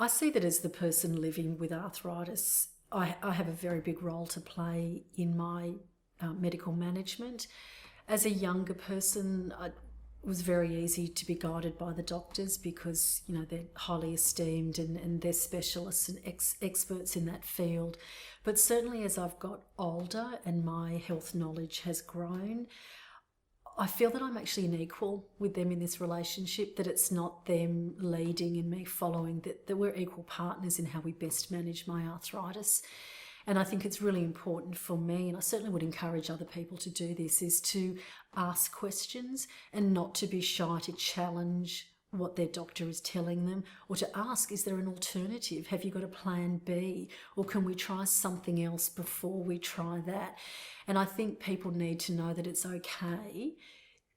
I see that as the person living with arthritis, I have a very big role to play in my medical management. As a younger person, it was very easy to be guided by the doctors because, you know, they're highly esteemed and they're specialists and experts in that field. But certainly as I've got older and my health knowledge has grown, I feel that I'm actually an equal with them in this relationship, that it's not them leading and me following, that we're equal partners in how we best manage my arthritis. And I think it's really important for me, and I certainly would encourage other people to do this, is to ask questions and not to be shy to challenge what their doctor is telling them, or to ask, is there an alternative? Have you got a plan B? Or can we try something else before we try that? And I think people need to know that it's okay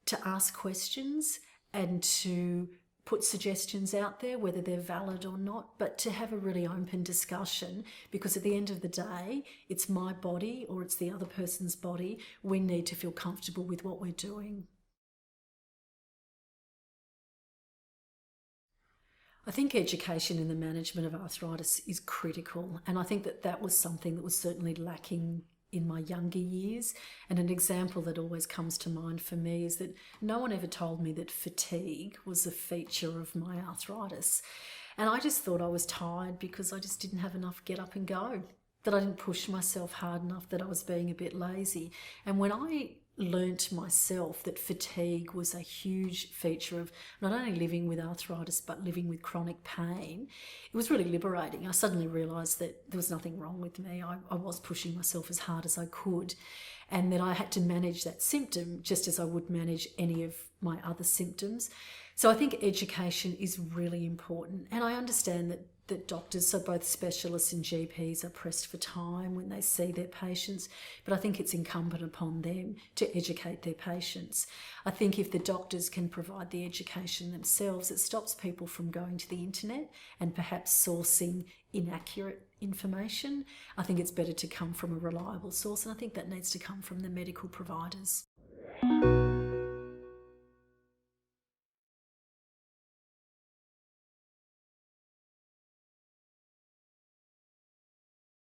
to ask questions and to put suggestions out there, whether they're valid or not, but to have a really open discussion, because at the end of the day, it's my body or it's the other person's body. We need to feel comfortable with what we're doing. I think education in the management of arthritis is critical, and I think that that was something that was certainly lacking in my younger years. And an example that always comes to mind for me is that no one ever told me that fatigue was a feature of my arthritis. And I just thought I was tired because I just didn't have enough get up and go, that I didn't push myself hard enough, that I was being a bit lazy. And when I learnt myself that fatigue was a huge feature of not only living with arthritis but living with chronic pain, it was really liberating. I suddenly realised that there was nothing wrong with me. I was pushing myself as hard as I could, and that I had to manage that symptom just as I would manage any of my other symptoms. So I think education is really important, and I understand that doctors, so both specialists and GPs, are pressed for time when they see their patients, but I think it's incumbent upon them to educate their patients. I think if the doctors can provide the education themselves, it stops people from going to the internet and perhaps sourcing inaccurate information. I think it's better to come from a reliable source, and I think that needs to come from the medical providers.